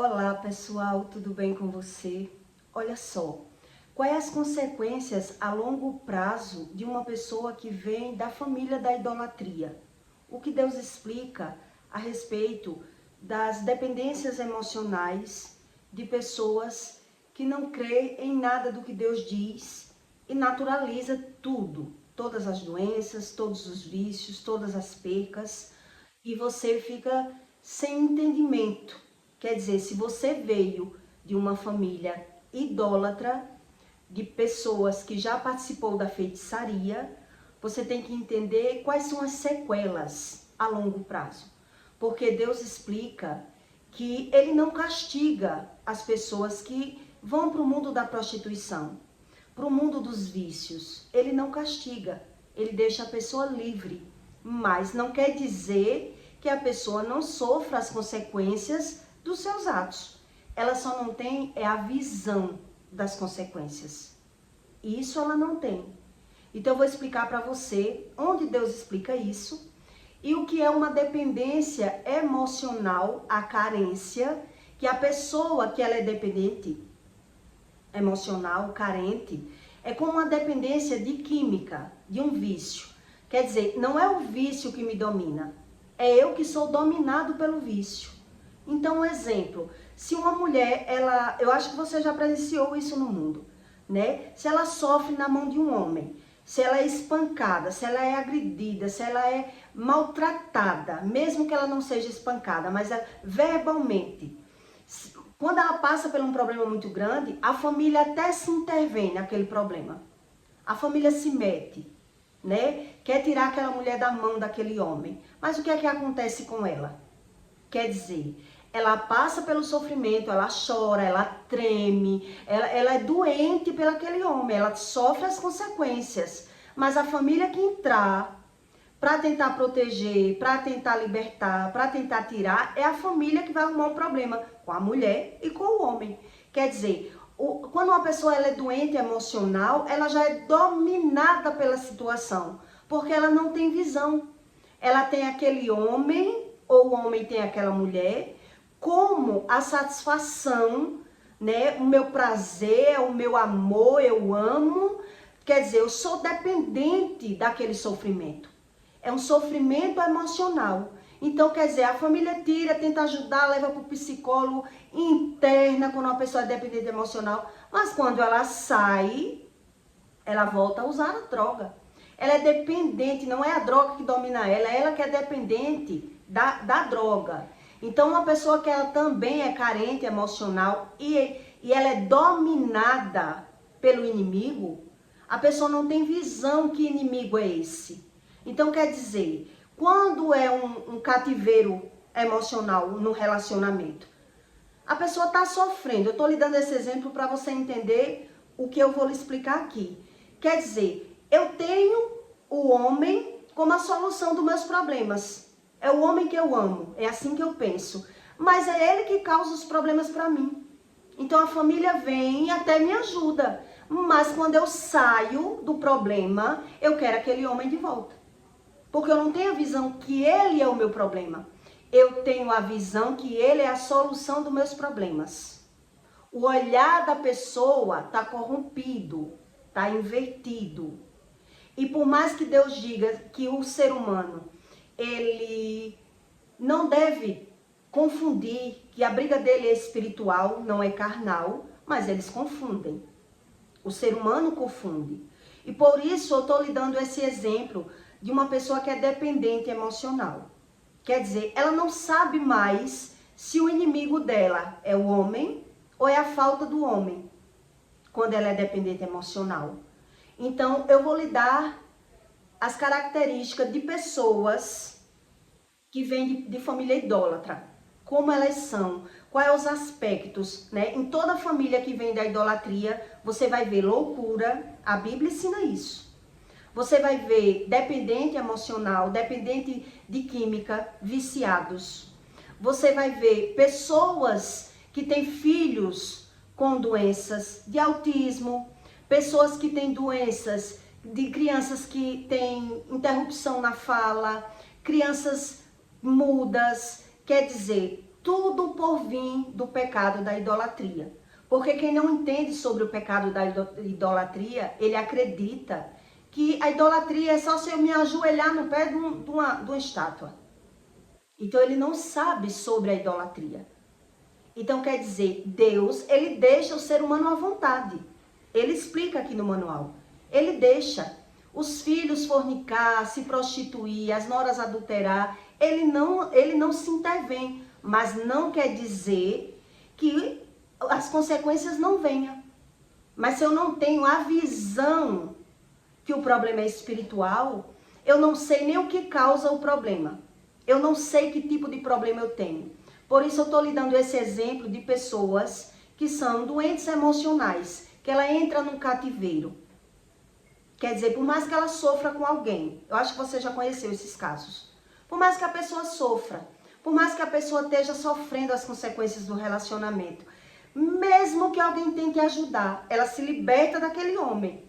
Olá pessoal, tudo bem com você? Olha só, quais as consequências a longo prazo de uma pessoa que vem da família da idolatria? O que Deus explica a respeito das dependências emocionais de pessoas que não creem em nada do que Deus diz e naturaliza tudo, todas as doenças, todos os vícios, todas as percas, e você fica sem entendimento. Quer dizer, se você veio de uma família idólatra, de pessoas que já participou da feitiçaria, você tem que entender quais são as sequelas a longo prazo. Porque Deus explica que Ele não castiga as pessoas que vão para o mundo da prostituição, para o mundo dos vícios. Ele não castiga, Ele deixa a pessoa livre. Mas não quer dizer que a pessoa não sofra as consequências dos seus atos. Ela só não tem a visão das consequências. Isso ela não tem. Então eu vou explicar para você onde Deus explica isso e o que é uma dependência emocional, a carência, que a pessoa que ela é dependente emocional, carente, é como uma dependência de química, de um vício. Quer dizer, não é o vício que me domina, é eu que sou dominado pelo vício. Então, um exemplo, se uma mulher, eu acho que você já presenciou isso no mundo, né? Se ela sofre na mão de um homem, se ela é espancada, se ela é agredida, se ela é maltratada, mesmo que ela não seja espancada, mas verbalmente, quando ela passa por um problema muito grande, a família até se intervém naquele problema. A família se mete, né? Quer tirar aquela mulher da mão daquele homem. Mas o que é que acontece com ela? Quer dizer, ela passa pelo sofrimento, ela chora, ela treme, ela é doente pelo aquele homem, ela sofre as consequências. Mas a família que entrar para tentar proteger, para tentar libertar, para tentar tirar, é a família que vai arrumar um problema com a mulher e com o homem. Quer dizer, quando uma pessoa ela é doente emocional, ela já é dominada pela situação, porque ela não tem visão. Ela tem aquele homem, ou o homem tem aquela mulher, como a satisfação, né? O meu prazer, o meu amor, eu amo. Quer dizer, eu sou dependente daquele sofrimento. É um sofrimento emocional. Então, quer dizer, a família tira, tenta ajudar, leva para o psicólogo, interna quando uma pessoa é dependente emocional. Mas quando ela sai, ela volta a usar a droga. Ela é dependente, não é a droga que domina ela, é ela que é dependente da droga. Então, uma pessoa que ela também é carente emocional e ela é dominada pelo inimigo, a pessoa não tem visão que inimigo é esse. Então, quer dizer, quando é um cativeiro emocional no relacionamento, a pessoa está sofrendo. Eu estou lhe dando esse exemplo para você entender o que eu vou lhe explicar aqui. Quer dizer, eu tenho o homem como a solução dos meus problemas. É o homem que eu amo, é assim que eu penso. Mas é ele que causa os problemas para mim. Então a família vem e até me ajuda. Mas quando eu saio do problema, eu quero aquele homem de volta. Porque eu não tenho a visão que ele é o meu problema. Eu tenho a visão que ele é a solução dos meus problemas. O olhar da pessoa está corrompido, está invertido. E por mais que Deus diga que o ser humano, ele não deve confundir que a briga dele é espiritual, não é carnal, mas eles confundem. O ser humano confunde. E por isso eu estou lhe dando esse exemplo de uma pessoa que é dependente emocional. Quer dizer, ela não sabe mais se o inimigo dela é o homem ou é a falta do homem, quando ela é dependente emocional. Então, eu vou lhe dar as características de pessoas que vêm de família idólatra. Como elas são, quais os aspectos, né? Em toda família que vem da idolatria, você vai ver loucura, a Bíblia ensina isso. Você vai ver dependente emocional, dependente de química, viciados. Você vai ver pessoas que têm filhos com doenças de autismo, pessoas que têm doenças de crianças que têm interrupção na fala, crianças mudas. Quer dizer, tudo por vir do pecado da idolatria. Porque quem não entende sobre o pecado da idolatria, ele acredita que a idolatria é só se eu me ajoelhar no pé de uma estátua. Então ele não sabe sobre a idolatria. Então quer dizer, Deus, ele deixa o ser humano à vontade. Ele explica aqui no manual. Ele deixa os filhos fornicar, se prostituir, as noras adulterar. Ele não se intervém, mas não quer dizer que as consequências não venham. Mas se eu não tenho a visão que o problema é espiritual, eu não sei nem o que causa o problema. Eu não sei que tipo de problema eu tenho. Por isso eu estou lhe dando esse exemplo de pessoas que são doentes emocionais, que ela entra num cativeiro. Quer dizer, por mais que ela sofra com alguém, eu acho que você já conheceu esses casos. Por mais que a pessoa sofra, por mais que a pessoa esteja sofrendo as consequências do relacionamento, mesmo que alguém tente ajudar, ela se liberta daquele homem.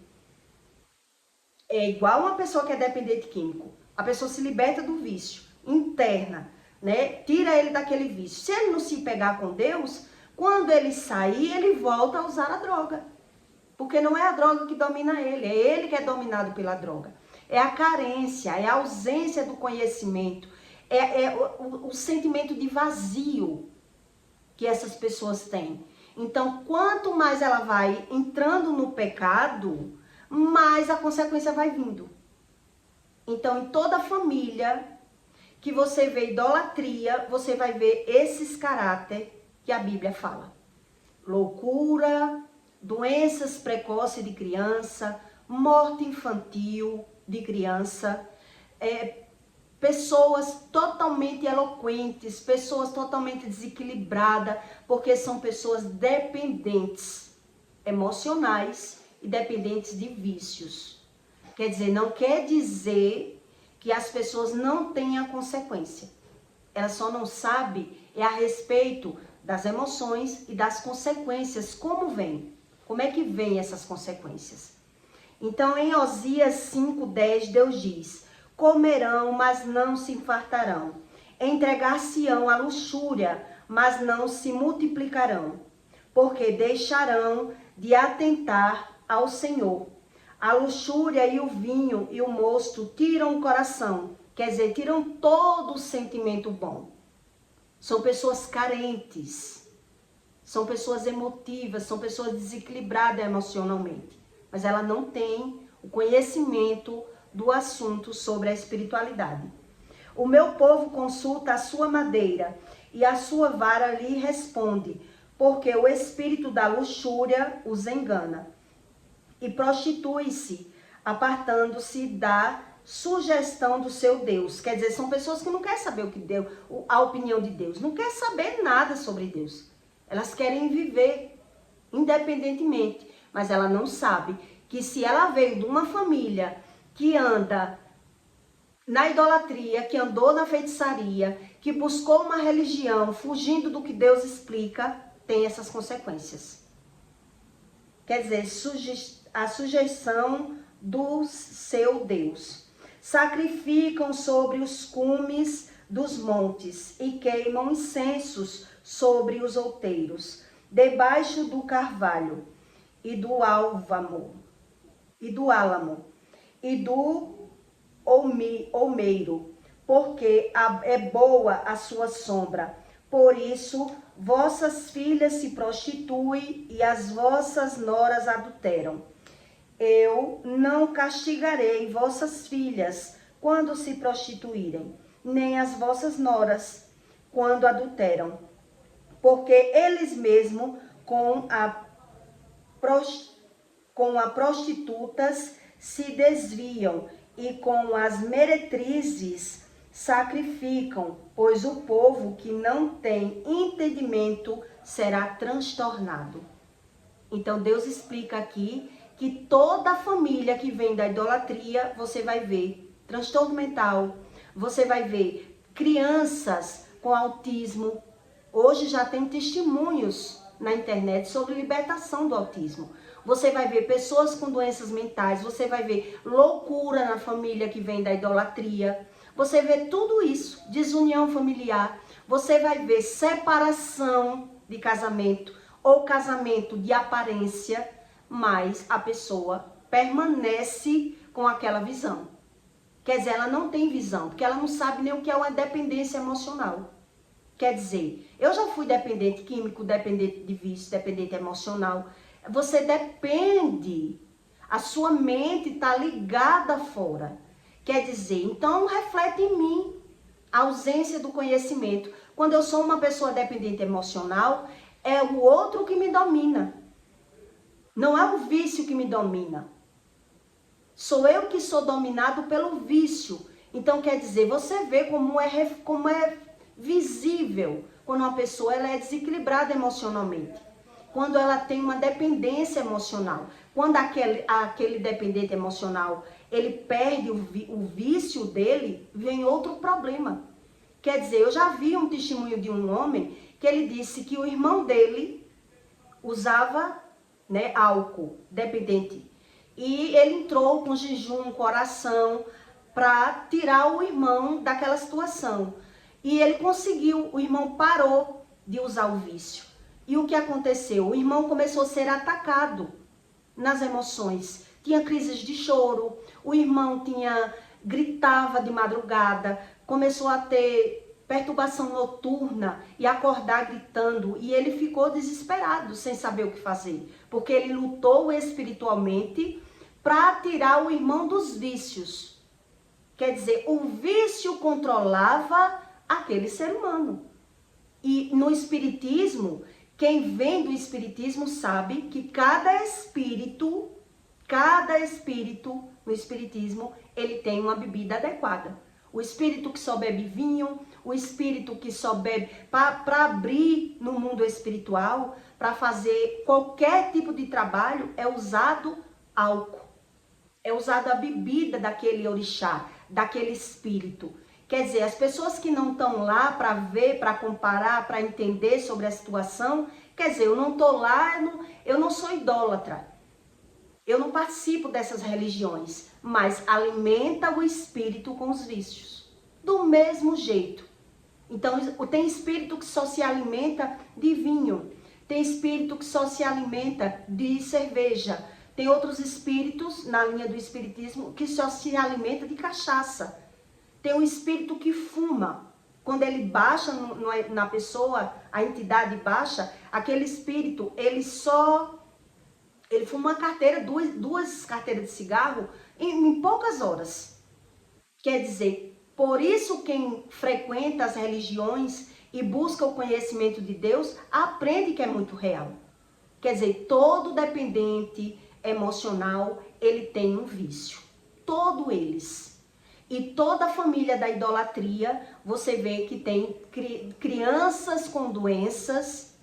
É igual uma pessoa que é dependente químico. A pessoa se liberta do vício, interna, né? Tira ele daquele vício. Se ele não se pegar com Deus, quando ele sair, ele volta a usar a droga. Porque não é a droga que domina ele, é ele que é dominado pela droga. É a carência, é a ausência do conhecimento, é o sentimento de vazio que essas pessoas têm. Então, quanto mais ela vai entrando no pecado, mais a consequência vai vindo. Então, em toda família que você vê idolatria, você vai ver esses caráteres que a Bíblia fala. Loucura, doenças precoces de criança, morte infantil de criança, pessoas totalmente eloquentes, pessoas totalmente desequilibradas, porque são pessoas dependentes emocionais e dependentes de vícios. Quer dizer, não quer dizer que as pessoas não tenham consequência. Ela só não sabe a respeito das emoções e das consequências, como vem. Como é que vem essas consequências? Então, em Osias 5:10, Deus diz: comerão, mas não se fartarão. Entregar-se-ão à luxúria, mas não se multiplicarão. Porque deixarão de atentar ao Senhor. A luxúria e o vinho e o mosto tiram o coração. Quer dizer, tiram todo o sentimento bom. São pessoas carentes. São pessoas emotivas, são pessoas desequilibradas emocionalmente. Mas ela não tem o conhecimento do assunto sobre a espiritualidade. O meu povo consulta a sua madeira e a sua vara lhe responde, porque o espírito da luxúria os engana. E prostitui-se, apartando-se da sugestão do seu Deus. Quer dizer, são pessoas que não querem saber o que Deus, a opinião de Deus, não querem saber nada sobre Deus. Elas querem viver independentemente, mas ela não sabe que se ela veio de uma família que anda na idolatria, que andou na feitiçaria, que buscou uma religião fugindo do que Deus explica, tem essas consequências. Quer dizer, a sujeição do seu Deus. Sacrificam sobre os cumes dos montes e queimam incensos sobre os outeiros, debaixo do carvalho e do álamo e do olmeiro, porque é boa a sua sombra. Por isso, vossas filhas se prostituem e as vossas noras adulteram. Eu não castigarei vossas filhas quando se prostituírem, nem as vossas noras quando adulteram, porque eles mesmos com a prostitutas se desviam e com as meretrizes sacrificam, pois o povo que não tem entendimento será transtornado. Então Deus explica aqui que toda família que vem da idolatria, você vai ver transtorno mental, você vai ver crianças com autismo. Hoje já tem testemunhos na internet sobre libertação do autismo. Você vai ver pessoas com doenças mentais, você vai ver loucura na família que vem da idolatria. Você vê tudo isso, desunião familiar. você vai ver separação de casamento ou casamento de aparência, mas a pessoa permanece com aquela visão. Quer dizer, ela não tem visão, porque ela não sabe nem o que é uma dependência emocional. Quer dizer, eu já fui dependente químico, dependente de vício, dependente emocional. Você depende, a sua mente está ligada fora. Quer dizer, então reflete em mim a ausência do conhecimento. Quando eu sou uma pessoa dependente emocional, é o outro que me domina. Não é o vício que me domina. Sou eu que sou dominado pelo vício. Então, quer dizer, você vê como é visível quando uma pessoa ela é desequilibrada emocionalmente. Quando ela tem uma dependência emocional. Quando aquele dependente emocional, ele perde o vício dele, vem outro problema. Quer dizer, eu já vi um testemunho de um homem que ele disse que o irmão dele usava, né, álcool, dependente. E ele entrou com jejum, com oração, para tirar o irmão daquela situação. E ele conseguiu, o irmão parou de usar o vício. E o que aconteceu? O irmão começou a ser atacado nas emoções. Tinha crises de choro, o irmão gritava de madrugada, começou a ter perturbação noturna e acordar gritando. E ele ficou desesperado, sem saber o que fazer. Porque ele lutou espiritualmente para tirar o irmão dos vícios. Quer dizer, o vício controlava aquele ser humano. E no espiritismo, quem vem do espiritismo sabe que cada espírito no espiritismo, ele tem uma bebida adequada. O espírito que só bebe vinho, o espírito que só bebe para abrir no mundo espiritual, para fazer qualquer tipo de trabalho, é usado álcool. É usado a bebida daquele orixá, daquele espírito. Quer dizer, as pessoas que não estão lá para ver, para comparar, para entender sobre a situação, quer dizer, eu não estou lá, eu não sou idólatra. Eu não participo dessas religiões, mas alimenta o espírito com os vícios. Do mesmo jeito. Então, tem espírito que só se alimenta de vinho. Tem espírito que só se alimenta de cerveja. Tem outros espíritos, na linha do espiritismo, que só se alimenta de cachaça. Tem um espírito que fuma. Quando ele baixa na pessoa, a entidade baixa, aquele espírito, ele fuma uma carteira, duas carteiras de cigarro em poucas horas. Quer dizer, por isso quem frequenta as religiões e busca o conhecimento de Deus, aprende que é muito real. Quer dizer, todo dependente emocional, ele tem um vício. Todos eles. E toda a família da idolatria, você vê que tem crianças com doenças.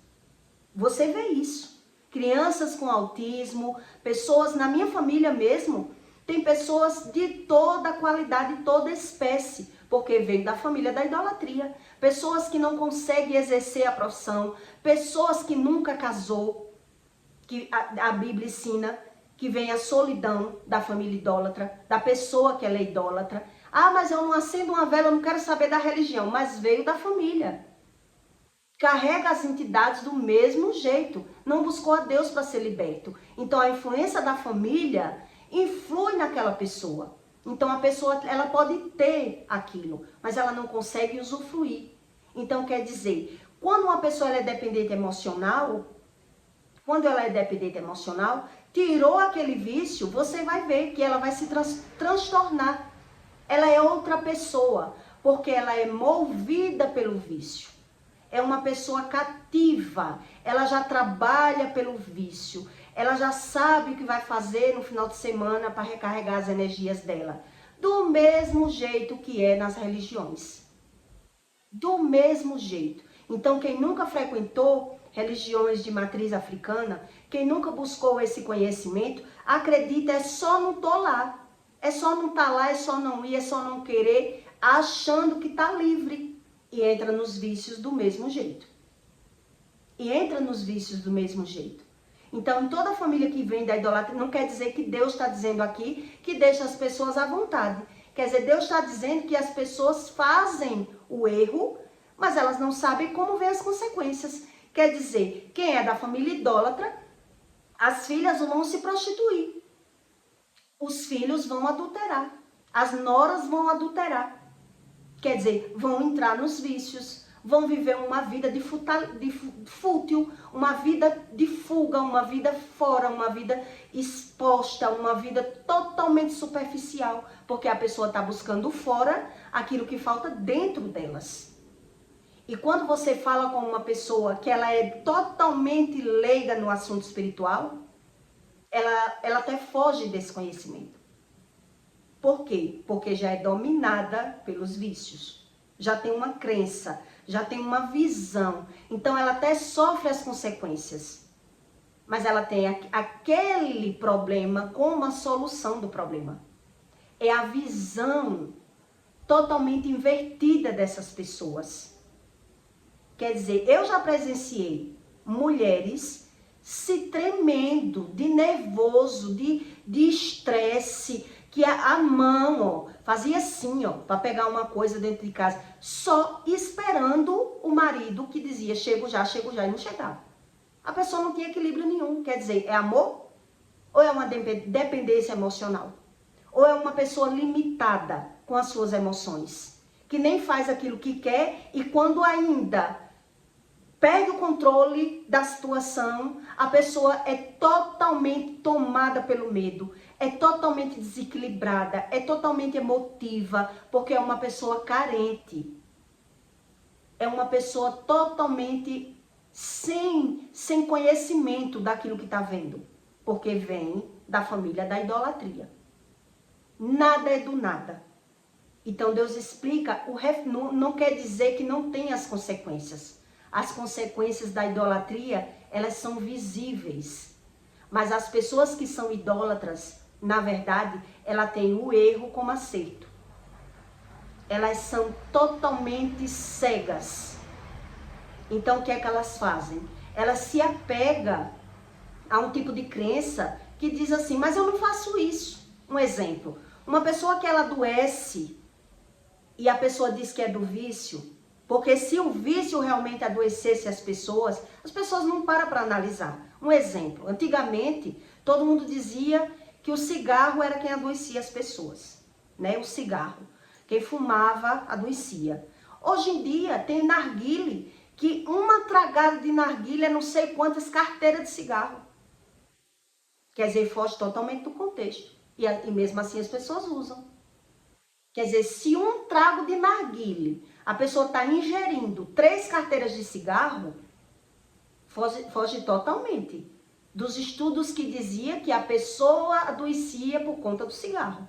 Você vê isso. Crianças com autismo, pessoas, na minha família mesmo, tem pessoas de toda qualidade, toda espécie, porque veio da família da idolatria. Pessoas que não conseguem exercer a profissão, pessoas que nunca casou, que a Bíblia ensina que vem a solidão da família idólatra, da pessoa que ela é idólatra. Ah, mas eu não acendo uma vela, eu não quero saber da religião, mas veio da família. Carrega as entidades do mesmo jeito, não buscou a Deus para ser liberto. Então a influência da família influi naquela pessoa. Então a pessoa, ela pode ter aquilo, mas ela não consegue usufruir. Então quer dizer, quando uma pessoa ela é dependente emocional, tirou aquele vício, você vai ver que ela vai se transtornar. Ela é outra pessoa, porque ela é movida pelo vício. É uma pessoa cativa, ela já trabalha pelo vício, ela já sabe o que vai fazer no final de semana para recarregar as energias dela. Do mesmo jeito que é nas religiões. Do mesmo jeito. Então, quem nunca frequentou religiões de matriz africana, quem nunca buscou esse conhecimento, acredita, é só não tô lá. É só não estar lá, é só não ir, é só não querer, achando que está livre. E entra nos vícios do mesmo jeito. Então, em toda família que vem da idolatria, não quer dizer que Deus está dizendo aqui que deixa as pessoas à vontade. Quer dizer, Deus está dizendo que as pessoas fazem o erro, mas elas não sabem como vem as consequências. Quer dizer, quem é da família idólatra, as filhas vão se prostituir, os filhos vão adulterar, as noras vão adulterar. Quer dizer, vão entrar nos vícios, vão viver uma vida de fútil, uma vida de fuga, uma vida fora, uma vida exposta, uma vida totalmente superficial, porque a pessoa está buscando fora aquilo que falta dentro delas. E quando você fala com uma pessoa que ela é totalmente leiga no assunto espiritual, ela até foge desse conhecimento. Por quê? Porque já é dominada pelos vícios, já tem uma crença, já tem uma visão. Então ela até sofre as consequências, mas ela tem aquele problema como a solução do problema. É a visão totalmente invertida dessas pessoas. Quer dizer, eu já presenciei mulheres se tremendo de nervoso, de estresse, que a mão, ó, fazia assim, ó, para pegar uma coisa dentro de casa, só esperando o marido que dizia, chego já, e não chegava. A pessoa não tinha equilíbrio nenhum. Quer dizer, é amor? Ou é uma dependência emocional? Ou é uma pessoa limitada com as suas emoções, que nem faz aquilo que quer e quando ainda perde o controle da situação, a pessoa é totalmente tomada pelo medo, é totalmente desequilibrada, é totalmente emotiva, porque é uma pessoa carente. É uma pessoa totalmente sem conhecimento daquilo que está vendo, porque vem da família da idolatria. Nada é do nada. Então Deus explica, não quer dizer que não tem as consequências. As consequências da idolatria, elas são visíveis. Mas as pessoas que são idólatras, na verdade, ela tem o erro como acerto. Elas são totalmente cegas. Então, o que é que elas fazem? Elas se apegam a um tipo de crença que diz assim, mas eu não faço isso. Um exemplo, uma pessoa que ela adoece e a pessoa diz que é do vício, porque se o vício realmente adoecesse as pessoas não param para analisar. Um exemplo, antigamente, todo mundo dizia que o cigarro era quem adoecia as pessoas, né? O cigarro. Quem fumava adoecia. Hoje em dia, tem narguile, que uma tragada de narguile é não sei quantas carteiras de cigarro. Quer dizer, foge totalmente do contexto. E mesmo assim as pessoas usam. Quer dizer, se um trago de narguile, a pessoa está ingerindo 3 carteiras de cigarro, foge totalmente dos estudos que dizia que a pessoa adoecia por conta do cigarro.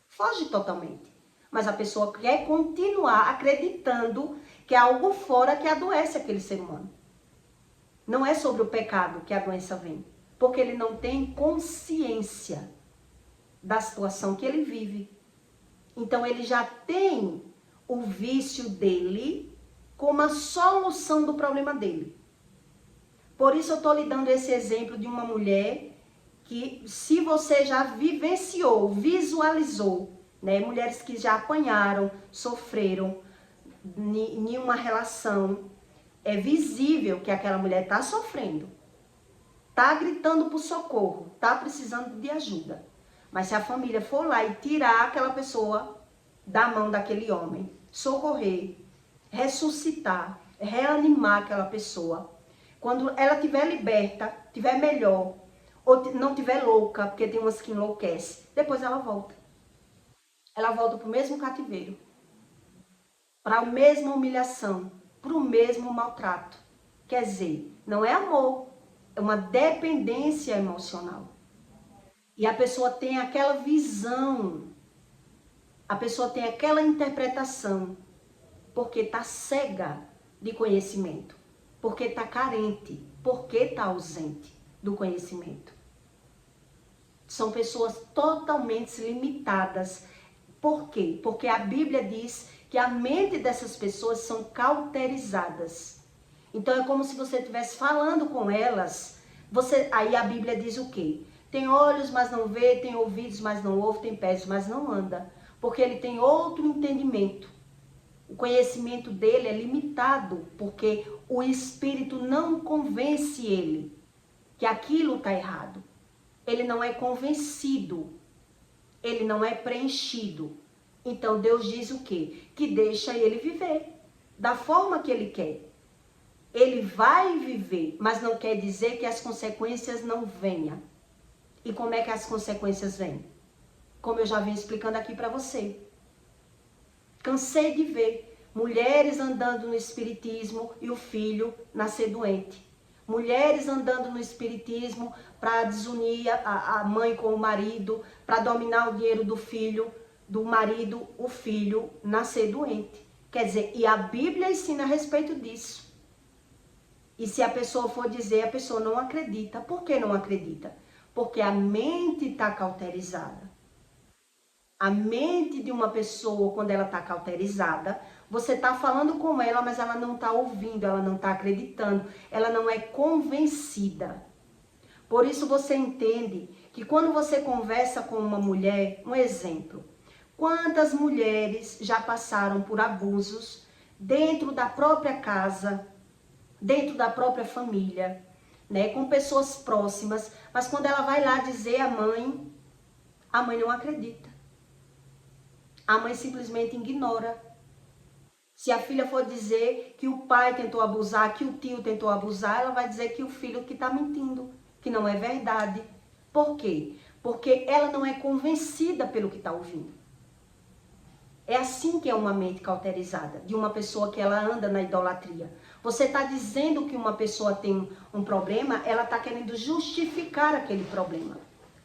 Foge totalmente. Mas a pessoa quer continuar acreditando que é algo fora que adoece aquele ser humano. Não é sobre o pecado que a doença vem, porque ele não tem consciência da situação que ele vive. Então ele já tem o vício dele como a solução do problema dele. Por isso eu estou lhe dando esse exemplo de uma mulher que, se você já vivenciou, visualizou, né, mulheres que já apanharam, sofreram em uma relação, é visível que aquela mulher está sofrendo, está gritando por socorro, está precisando de ajuda. Mas se a família for lá e tirar aquela pessoa da mão daquele homem, socorrer, ressuscitar, reanimar aquela pessoa, quando ela estiver liberta, estiver melhor, ou não estiver louca, porque tem umas que enlouquecem, depois ela volta. Ela volta para o mesmo cativeiro, para a mesma humilhação, para o mesmo maltrato. Quer dizer, não é amor, é uma dependência emocional. E a pessoa tem aquela visão, a pessoa tem aquela interpretação, porque está cega de conhecimento, porque está carente, porque está ausente do conhecimento. São pessoas totalmente limitadas. Por quê? Porque a Bíblia diz que a mente dessas pessoas são cauterizadas. Então é como se você estivesse falando com elas, aí a Bíblia diz o quê? Tem olhos, mas não vê, tem ouvidos, mas não ouve, tem pés, mas não anda. Porque ele tem outro entendimento. O conhecimento dele é limitado, porque o espírito não convence ele que aquilo está errado. Ele não é convencido, ele não é preenchido. Então Deus diz o quê? Que deixa ele viver da forma que ele quer. Ele vai viver, mas não quer dizer que as consequências não venham. E como é que as consequências vêm? Como eu já venho explicando aqui para você. Cansei de ver mulheres andando no espiritismo e o filho nascer doente. Mulheres andando no espiritismo para desunir a mãe com o marido, para dominar o dinheiro do filho, do marido, o filho nascer doente. Quer dizer, e a Bíblia ensina a respeito disso. E se a pessoa for dizer, a pessoa não acredita. Por que não acredita? Porque a mente está cauterizada. A mente de uma pessoa, quando ela está cauterizada, você está falando com ela, mas ela não está ouvindo, ela não está acreditando, ela não é convencida. Por isso você entende que quando você conversa com uma mulher, um exemplo, quantas mulheres já passaram por abusos dentro da própria casa, dentro da própria família, né, com pessoas próximas, mas quando ela vai lá dizer à mãe, a mãe não acredita. A mãe simplesmente ignora. Se a filha for dizer que o pai tentou abusar, que o tio tentou abusar, ela vai dizer que o filho que está mentindo, que não é verdade. Por quê? Porque ela não é convencida pelo que está ouvindo. É assim que é uma mente cauterizada, de uma pessoa que ela anda na idolatria. Você está dizendo que uma pessoa tem um problema, ela está querendo justificar aquele problema,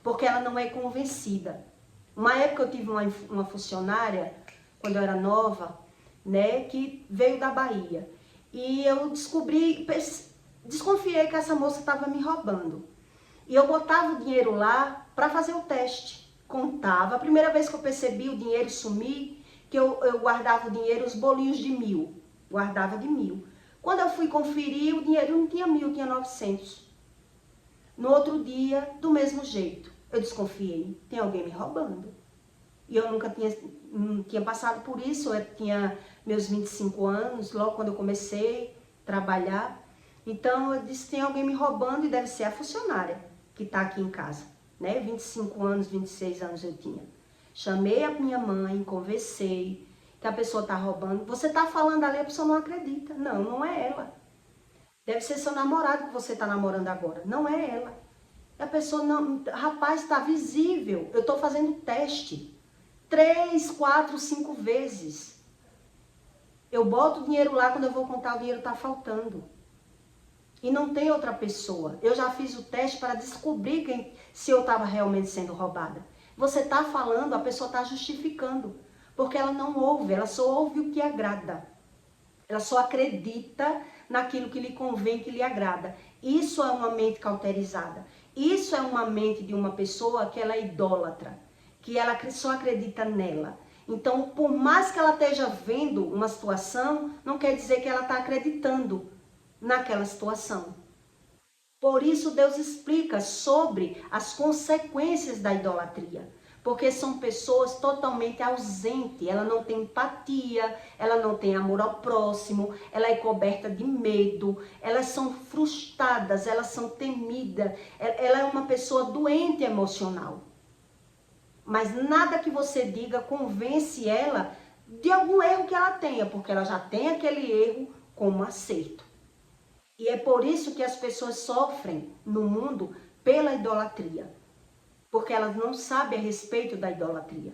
porque ela não é convencida. Uma época eu tive uma funcionária, quando eu era nova, né, que veio da Bahia. E eu desconfiei que essa moça estava me roubando. E eu botava o dinheiro lá para fazer o teste. Contava. A primeira vez que eu percebi o dinheiro sumir, que eu guardava o dinheiro, os bolinhos de 1.000. Guardava de 1.000. Quando eu fui conferir, o dinheiro não tinha 1.000, tinha 900. No outro dia, do mesmo jeito. Eu desconfiei, tem alguém me roubando. E eu nunca tinha passado por isso, eu tinha meus 25 anos, logo quando eu comecei a trabalhar. Então eu disse, tem alguém me roubando e deve ser a funcionária que está aqui em casa. Né? 25 anos, 26 anos eu tinha. Chamei a minha mãe, conversei, que a pessoa está roubando. Você está falando ali, a pessoa não acredita. Não, não é ela. Deve ser seu namorado que você está namorando agora. Não é ela. A pessoa não, rapaz, está visível. Eu estou fazendo teste 3, 4, 5 vezes. Eu boto o dinheiro lá, quando eu vou contar o dinheiro está faltando. E não tem outra pessoa. Eu já fiz o teste para descobrir se eu estava realmente sendo roubada. Você está falando, a pessoa está justificando. Porque ela não ouve, ela só ouve o que agrada. Ela só acredita naquilo que lhe convém, que lhe agrada. Isso é uma mente cauterizada. Isso é uma mente de uma pessoa que ela é idólatra, que ela só acredita nela. Então, por mais que ela esteja vendo uma situação, não quer dizer que ela está acreditando naquela situação. Por isso Deus explica sobre as consequências da idolatria. Porque são pessoas totalmente ausentes, ela não tem empatia, ela não tem amor ao próximo, ela é coberta de medo, elas são frustradas, elas são temidas, ela é uma pessoa doente emocional. Mas nada que você diga convence ela de algum erro que ela tenha, porque ela já tem aquele erro como acerto. E é por isso que as pessoas sofrem no mundo pela idolatria. Porque elas não sabem a respeito da idolatria.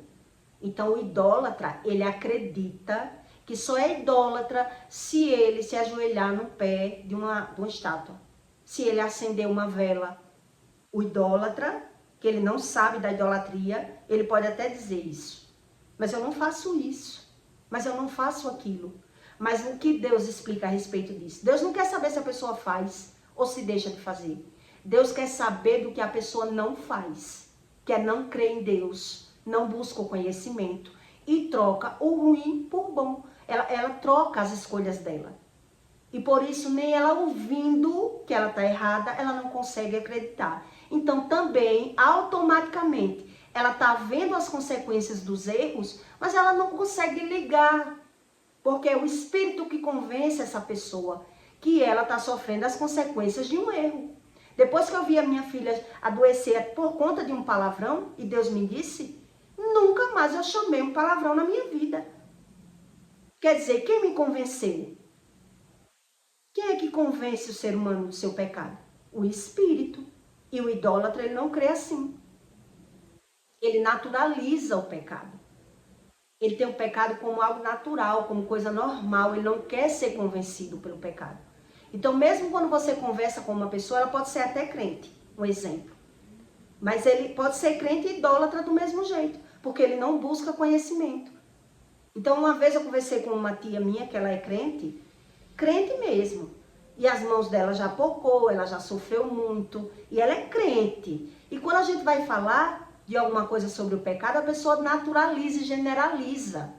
Então o idólatra, ele acredita que só é idólatra se ele se ajoelhar no pé de uma estátua. Se ele acender uma vela. O idólatra, que ele não sabe da idolatria, ele pode até dizer isso. Mas eu não faço isso. Mas eu não faço aquilo. Mas o que Deus explica a respeito disso? Deus não quer saber se a pessoa faz ou se deixa de fazer. Deus quer saber do que a pessoa não faz. Que é não crer em Deus, não busca o conhecimento e troca o ruim por bom. Ela troca as escolhas dela. E por isso, nem ela ouvindo que ela está errada, ela não consegue acreditar. Então, também, automaticamente, ela está vendo as consequências dos erros, mas ela não consegue ligar. Porque é o espírito que convence essa pessoa que ela está sofrendo as consequências de um erro. Depois que eu vi a minha filha adoecer por conta de um palavrão, e Deus me disse, nunca mais eu chamei um palavrão na minha vida. Quer dizer, quem me convenceu? Quem é que convence o ser humano do seu pecado? O espírito. E o idólatra, ele não crê assim. Ele naturaliza o pecado. Ele tem o pecado como algo natural, como coisa normal. Ele não quer ser convencido pelo pecado. Então, mesmo quando você conversa com uma pessoa, ela pode ser até crente, um exemplo. Mas ele pode ser crente e idólatra do mesmo jeito, porque ele não busca conhecimento. Então, uma vez eu conversei com uma tia minha, que ela é crente mesmo. E as mãos dela já pocou, ela já sofreu muito, e ela é crente. E quando a gente vai falar de alguma coisa sobre o pecado, a pessoa naturaliza e generaliza.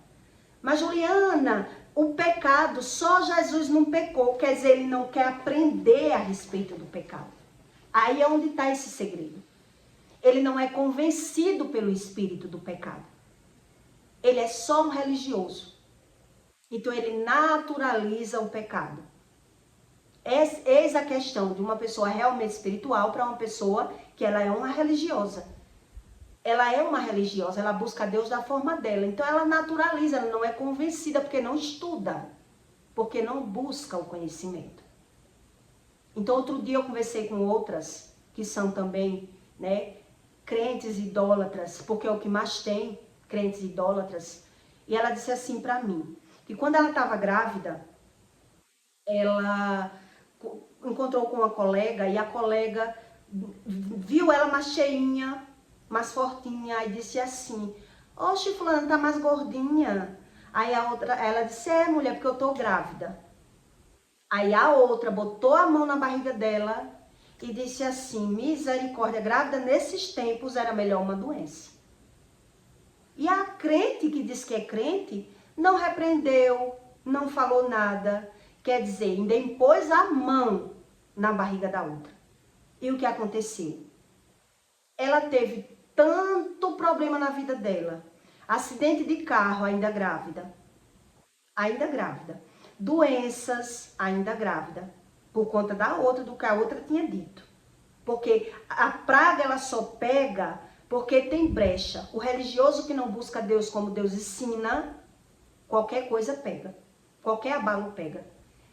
Mas, Juliana, o pecado, só Jesus não pecou, quer dizer, ele não quer aprender a respeito do pecado. Aí é onde está esse segredo. Ele não é convencido pelo espírito do pecado. Ele é só um religioso. Então, ele naturaliza o pecado. Eis a questão de uma pessoa realmente espiritual para uma pessoa que ela é uma religiosa. Ela é uma religiosa, ela busca Deus da forma dela. Então ela naturaliza, ela não é convencida porque não estuda, porque não busca o conhecimento. Então outro dia eu conversei com outras que são também, né, crentes idólatras, porque é o que mais tem, crentes idólatras. E ela disse assim para mim, que quando ela estava grávida, ela encontrou com uma colega e a colega viu ela mais cheinha, mais fortinha, e disse assim, oxe, fulana, tá mais gordinha. Aí a outra, ela disse, mulher, porque eu tô grávida. Aí a outra botou a mão na barriga dela e disse assim, misericórdia, grávida nesses tempos era melhor uma doença. E a crente que diz que é crente, não repreendeu, não falou nada. Quer dizer, ainda impôs a mão na barriga da outra. E o que aconteceu? Ela teve tanto problema na vida dela. Acidente de carro, ainda grávida. Ainda grávida. Doenças, ainda grávida. Por conta da outra, do que a outra tinha dito. Porque a praga, ela só pega porque tem brecha. O religioso que não busca Deus como Deus ensina, qualquer coisa pega. Qualquer abalo pega.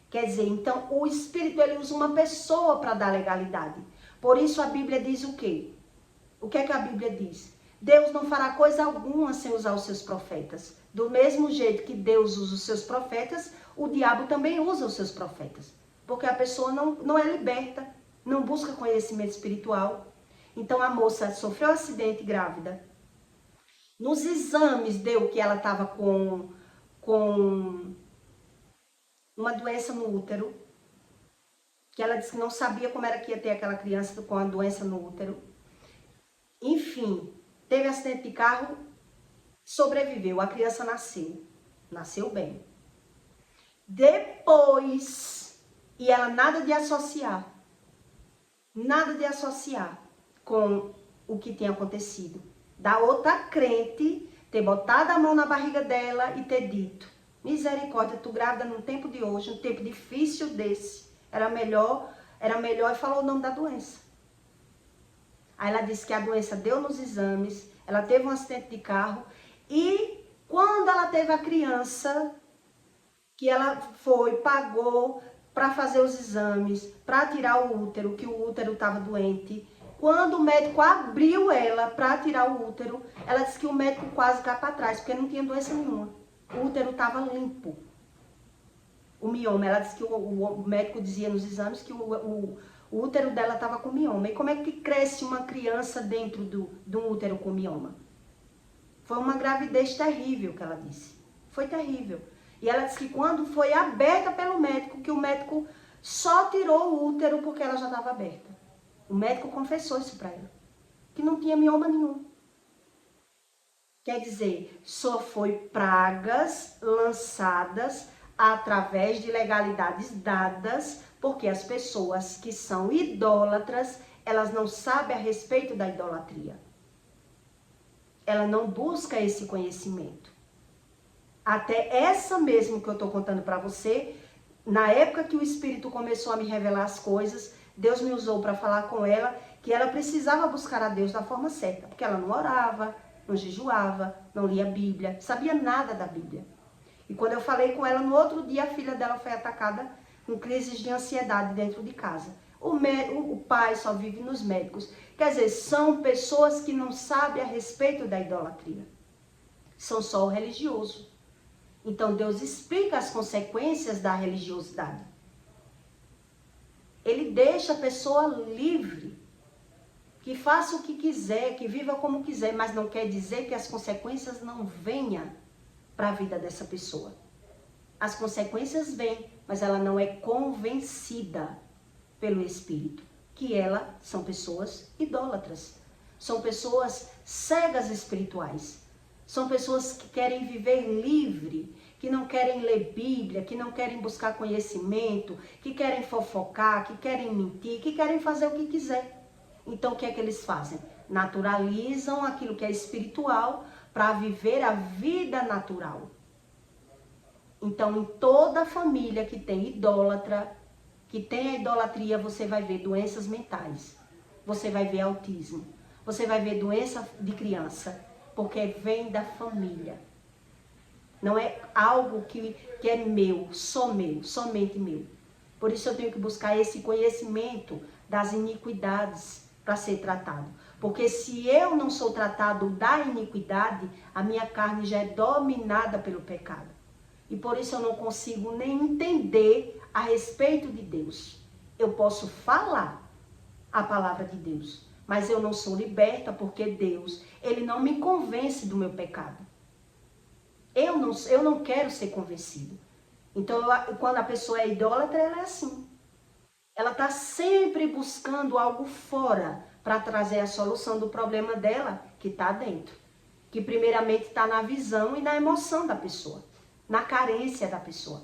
Quer dizer, então, o Espírito, ele usa uma pessoa para dar legalidade. Por isso a Bíblia diz o quê? O que é que a Bíblia diz? Deus não fará coisa alguma sem usar os seus profetas. Do mesmo jeito que Deus usa os seus profetas, o diabo também usa os seus profetas. Porque a pessoa não é liberta, não busca conhecimento espiritual. Então a moça sofreu um acidente grávida. Nos exames deu que ela estava com uma doença no útero. Que ela disse que não sabia como era que ia ter aquela criança com a doença no útero. Enfim, teve acidente de carro, sobreviveu, a criança nasceu bem. Depois, e ela nada de associar com o que tinha acontecido. Da outra crente ter botado a mão na barriga dela e ter dito, misericórdia, tu grávida num tempo de hoje, um tempo difícil desse, era melhor, e falou o nome da doença. Aí ela disse que a doença deu nos exames, ela teve um acidente de carro e quando ela teve a criança, que ela foi, pagou para fazer os exames, para tirar o útero, que o útero estava doente. Quando o médico abriu ela para tirar o útero, ela disse que o médico quase caiu para trás, porque não tinha doença nenhuma. O útero estava limpo. O mioma, ela disse que o médico dizia nos exames que o útero dela estava com mioma. E como é que cresce uma criança dentro de um útero com mioma? Foi uma gravidez terrível que ela disse. Foi terrível. E ela disse que quando foi aberta pelo médico, que o médico só tirou o útero porque ela já estava aberta. O médico confessou isso para ela. Que não tinha mioma nenhum. Quer dizer, só foi pragas lançadas através de legalidades dadas, porque as pessoas que são idólatras, elas não sabem a respeito da idolatria. Ela não busca esse conhecimento. Até essa mesmo que eu estou contando para você, na época que o Espírito começou a me revelar as coisas, Deus me usou para falar com ela que ela precisava buscar a Deus da forma certa, porque ela não orava, não jejuava, não lia a Bíblia, sabia nada da Bíblia. E quando eu falei com ela, no outro dia a filha dela foi atacada com crises de ansiedade dentro de casa. O pai só vive nos médicos. Quer dizer, são pessoas que não sabem a respeito da idolatria. São só o religioso. Então Deus explica as consequências da religiosidade. Ele deixa a pessoa livre, que faça o que quiser, que viva como quiser, mas não quer dizer que as consequências não venham para a vida dessa pessoa. As consequências vêm, mas ela não é convencida pelo Espírito, que são pessoas idólatras, são pessoas cegas espirituais, são pessoas que querem viver livre, que não querem ler Bíblia, que não querem buscar conhecimento, que querem fofocar, que querem mentir, que querem fazer o que quiser. Então o que é que eles fazem? Naturalizam aquilo que é espiritual para viver a vida natural. Então em toda família que tem idólatra, que tem a idolatria, você vai ver doenças mentais, você vai ver autismo, você vai ver doença de criança, porque vem da família. Não é algo que é meu, somente meu. Por isso eu tenho que buscar esse conhecimento das iniquidades para ser tratado. Porque se eu não sou tratado da iniquidade, a minha carne já é dominada pelo pecado. E por isso eu não consigo nem entender a respeito de Deus. Eu posso falar a palavra de Deus, mas eu não sou liberta porque Deus, Ele não me convence do meu pecado. Eu não quero ser convencido. Então, quando a pessoa é idólatra, ela é assim. Ela está sempre buscando algo fora para trazer a solução do problema dela, que está dentro. Que primeiramente está na visão e na emoção da pessoa, na carência da pessoa,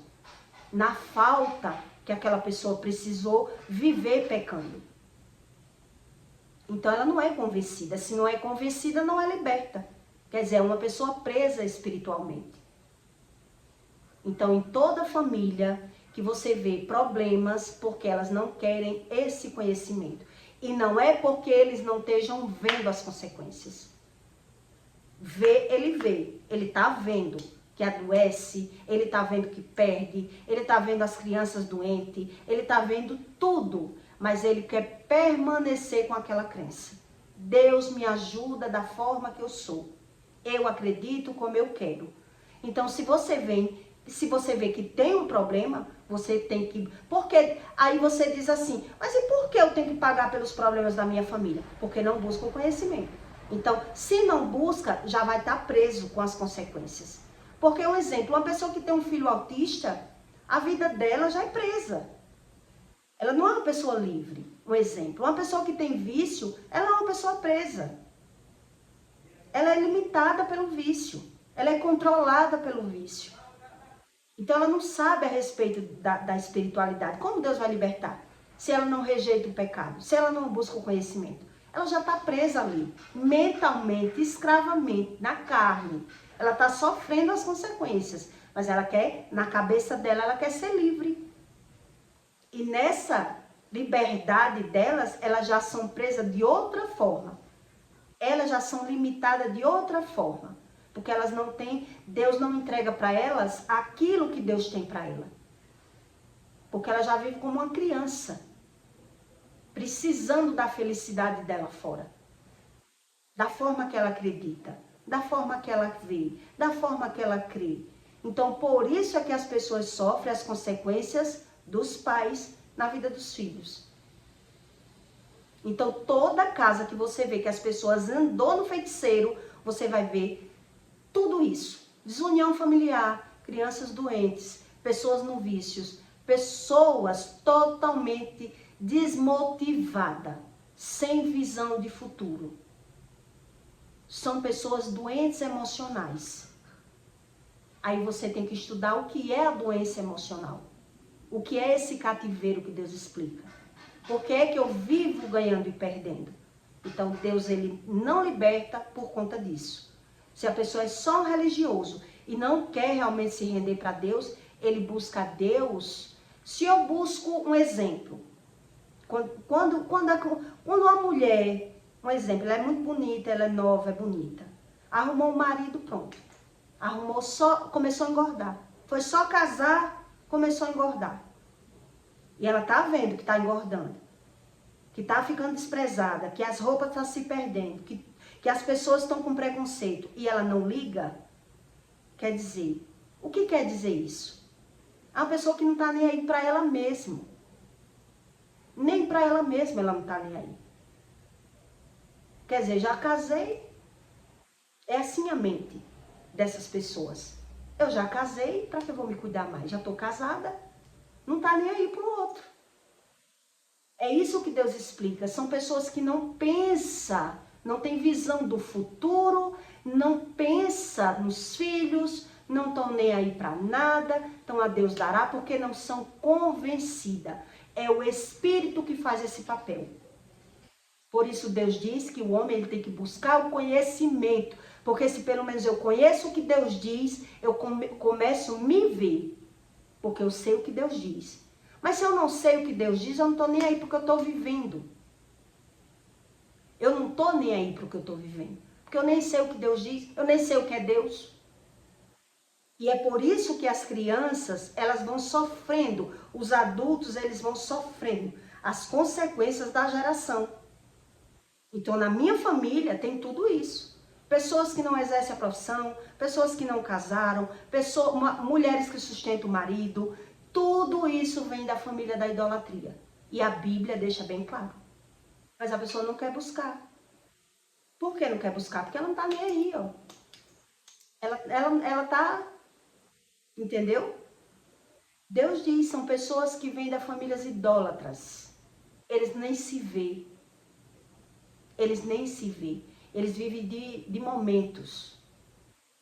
na falta que aquela pessoa precisou viver pecando. Então, ela não é convencida. Se não é convencida, não é liberta. Quer dizer, é uma pessoa presa espiritualmente. Então, em toda família que você vê problemas, porque elas não querem esse conhecimento. E não é porque eles não estejam vendo as consequências. Ele está vendo que adoece, ele está vendo que perde, ele está vendo as crianças doentes, ele está vendo tudo, mas ele quer permanecer com aquela crença. Deus me ajuda da forma que eu sou. Eu acredito como eu quero. Então, se você vê que tem um problema, você tem que... Porque aí você diz assim, mas e por que eu tenho que pagar pelos problemas da minha família? Porque não busca o conhecimento. Então, se não busca, já vai estar preso com as consequências. Porque, um exemplo, uma pessoa que tem um filho autista, a vida dela já é presa. Ela não é uma pessoa livre. Um exemplo, uma pessoa que tem vício, ela é uma pessoa presa. Ela é limitada pelo vício. Ela é controlada pelo vício. Então ela não sabe a respeito da espiritualidade. Como Deus vai libertar? Se ela não rejeita o pecado, se ela não busca o conhecimento. Ela já está presa ali, mentalmente, escravamente, na carne. Ela está sofrendo as consequências. Mas ela quer, na cabeça dela, ela quer ser livre. E nessa liberdade delas, elas já são presas de outra forma. Elas já são limitadas de outra forma. Porque elas não têm, Deus não entrega para elas aquilo que Deus tem para ela. Porque ela já vive como uma criança, precisando da felicidade dela fora. Da forma que ela acredita, da forma que ela vê, da forma que ela crê. Então, por isso é que as pessoas sofrem as consequências dos pais na vida dos filhos. Então, toda casa que você vê que as pessoas andou no feiticeiro, você vai ver tudo isso. Desunião familiar, crianças doentes, pessoas no vícios, pessoas totalmente desmotivadas, sem visão de futuro. São pessoas doentes emocionais. Aí você tem que estudar o que é a doença emocional. O que é esse cativeiro que Deus explica. Por que é que eu vivo ganhando e perdendo? Então Deus, ele não liberta por conta disso. Se a pessoa é só um religioso e não quer realmente se render para Deus, ele busca Deus. Se eu busco um exemplo, quando uma mulher, um exemplo, ela é muito bonita, ela é nova, é bonita, arrumou um marido, pronto, começou a engordar, foi só casar, começou a engordar, e ela tá vendo que tá engordando, que tá ficando desprezada, que as roupas estão se perdendo, que as pessoas estão com preconceito, e ela não liga, quer dizer, o que quer dizer isso? É uma pessoa que não tá nem aí para ela mesma. Nem para ela mesma ela não tá nem aí. Quer dizer, já casei, é assim a mente dessas pessoas. Eu já casei, para que eu vou me cuidar mais? Já tô casada, não tá nem aí pro outro. É isso que Deus explica. São pessoas que não pensam, não tem visão do futuro, não pensa nos filhos, não estão nem aí para nada, então a Deus dará porque não são convencidas. É o Espírito que faz esse papel. Por isso Deus diz que o homem ele tem que buscar o conhecimento, porque se pelo menos eu conheço o que Deus diz, eu começo a me ver, porque eu sei o que Deus diz. Mas se eu não sei o que Deus diz, eu não estou nem aí porque eu estou vivendo. Eu não estou nem aí porque eu estou vivendo, porque eu nem sei o que Deus diz, eu nem sei o que é Deus. E é por isso que as crianças, elas vão sofrendo, os adultos, eles vão sofrendo as consequências da geração. Então, na minha família tem tudo isso. Pessoas que não exercem a profissão, pessoas que não casaram, mulheres que sustentam o marido, tudo isso vem da família da idolatria. E a Bíblia deixa bem claro. Mas a pessoa não quer buscar. Por que não quer buscar? Porque ela não tá nem aí, ó. Ela tá... Entendeu? Deus diz, são pessoas que vêm da famílias idólatras. Eles nem se vê. Eles nem se vê. Eles vivem de momentos.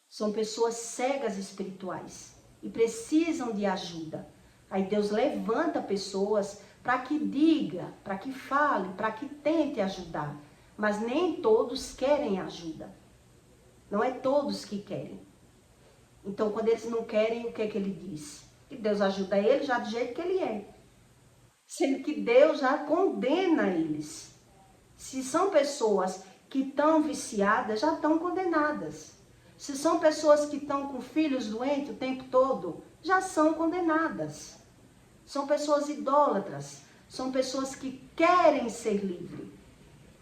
São pessoas cegas espirituais e precisam de ajuda. Aí Deus levanta pessoas para que diga, para que fale, para que tente ajudar. Mas nem todos querem ajuda. Não é todos que querem. Então, quando eles não querem, o que é que ele diz? Que Deus ajuda ele já do jeito que ele é. Sendo que Deus já condena eles. Se são pessoas que estão viciadas, já estão condenadas. Se são pessoas que estão com filhos doentes o tempo todo, já são condenadas. São pessoas idólatras. São pessoas que querem ser livres.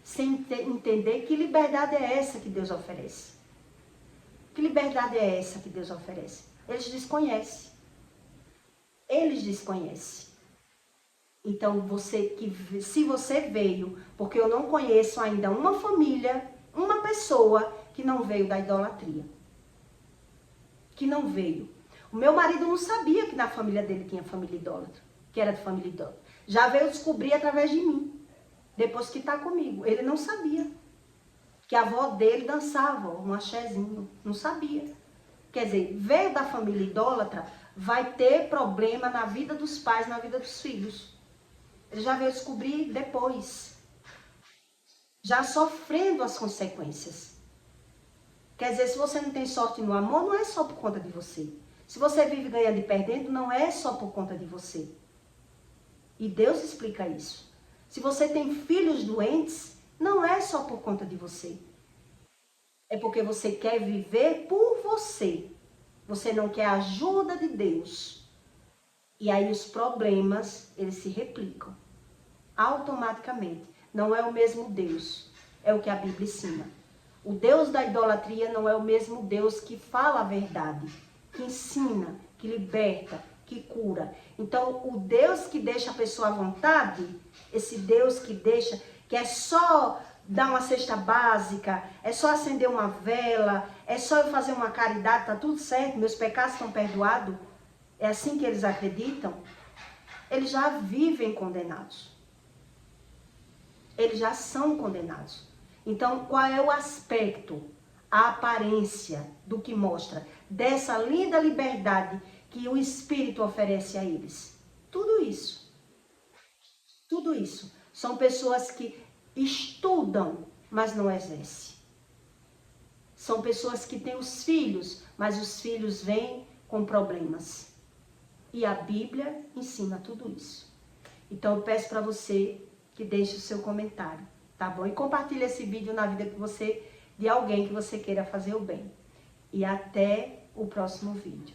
Sem entender que liberdade é essa que Deus oferece. Que liberdade é essa que Deus oferece? Eles desconhecem. Eles desconhecem. Então, se você veio, porque eu não conheço ainda uma família, uma pessoa que não veio da idolatria. Que não veio. O meu marido não sabia que na família dele tinha família idólatra, que era de família idólatra. Já veio descobrir através de mim, depois que está comigo. Ele não sabia. Que a avó dele dançava um axézinho, não sabia. Quer dizer, veio da família idólatra, vai ter problema na vida dos pais, na vida dos filhos. Ele já veio descobrir depois, já sofrendo as consequências. Quer dizer, se você não tem sorte no amor, não é só por conta de você. Se você vive ganhando e perdendo, não é só por conta de você. E Deus explica isso. Se você tem filhos doentes, não é só por conta de você. É porque você quer viver por você. Você não quer a ajuda de Deus. E aí os problemas, eles se replicam. Automaticamente. Não é o mesmo Deus. É o que a Bíblia ensina. O Deus da idolatria não é o mesmo Deus que fala a verdade. Que ensina, que liberta, que cura. Então, o Deus que deixa a pessoa à vontade, esse Deus que deixa, que é só dar uma cesta básica, é só acender uma vela, é só eu fazer uma caridade, tá tudo certo, meus pecados estão perdoados. É assim que eles acreditam. Eles já vivem condenados. Eles já são condenados. Então, qual é o aspecto, a aparência do que mostra dessa linda liberdade que o Espírito oferece a eles? Tudo isso. Tudo isso. São pessoas que estudam, mas não exercem. São pessoas que têm os filhos, mas os filhos vêm com problemas. E a Bíblia ensina tudo isso. Então eu peço para você que deixe o seu comentário, tá bom? E compartilhe esse vídeo na vida de alguém que você queira fazer o bem. E até o próximo vídeo.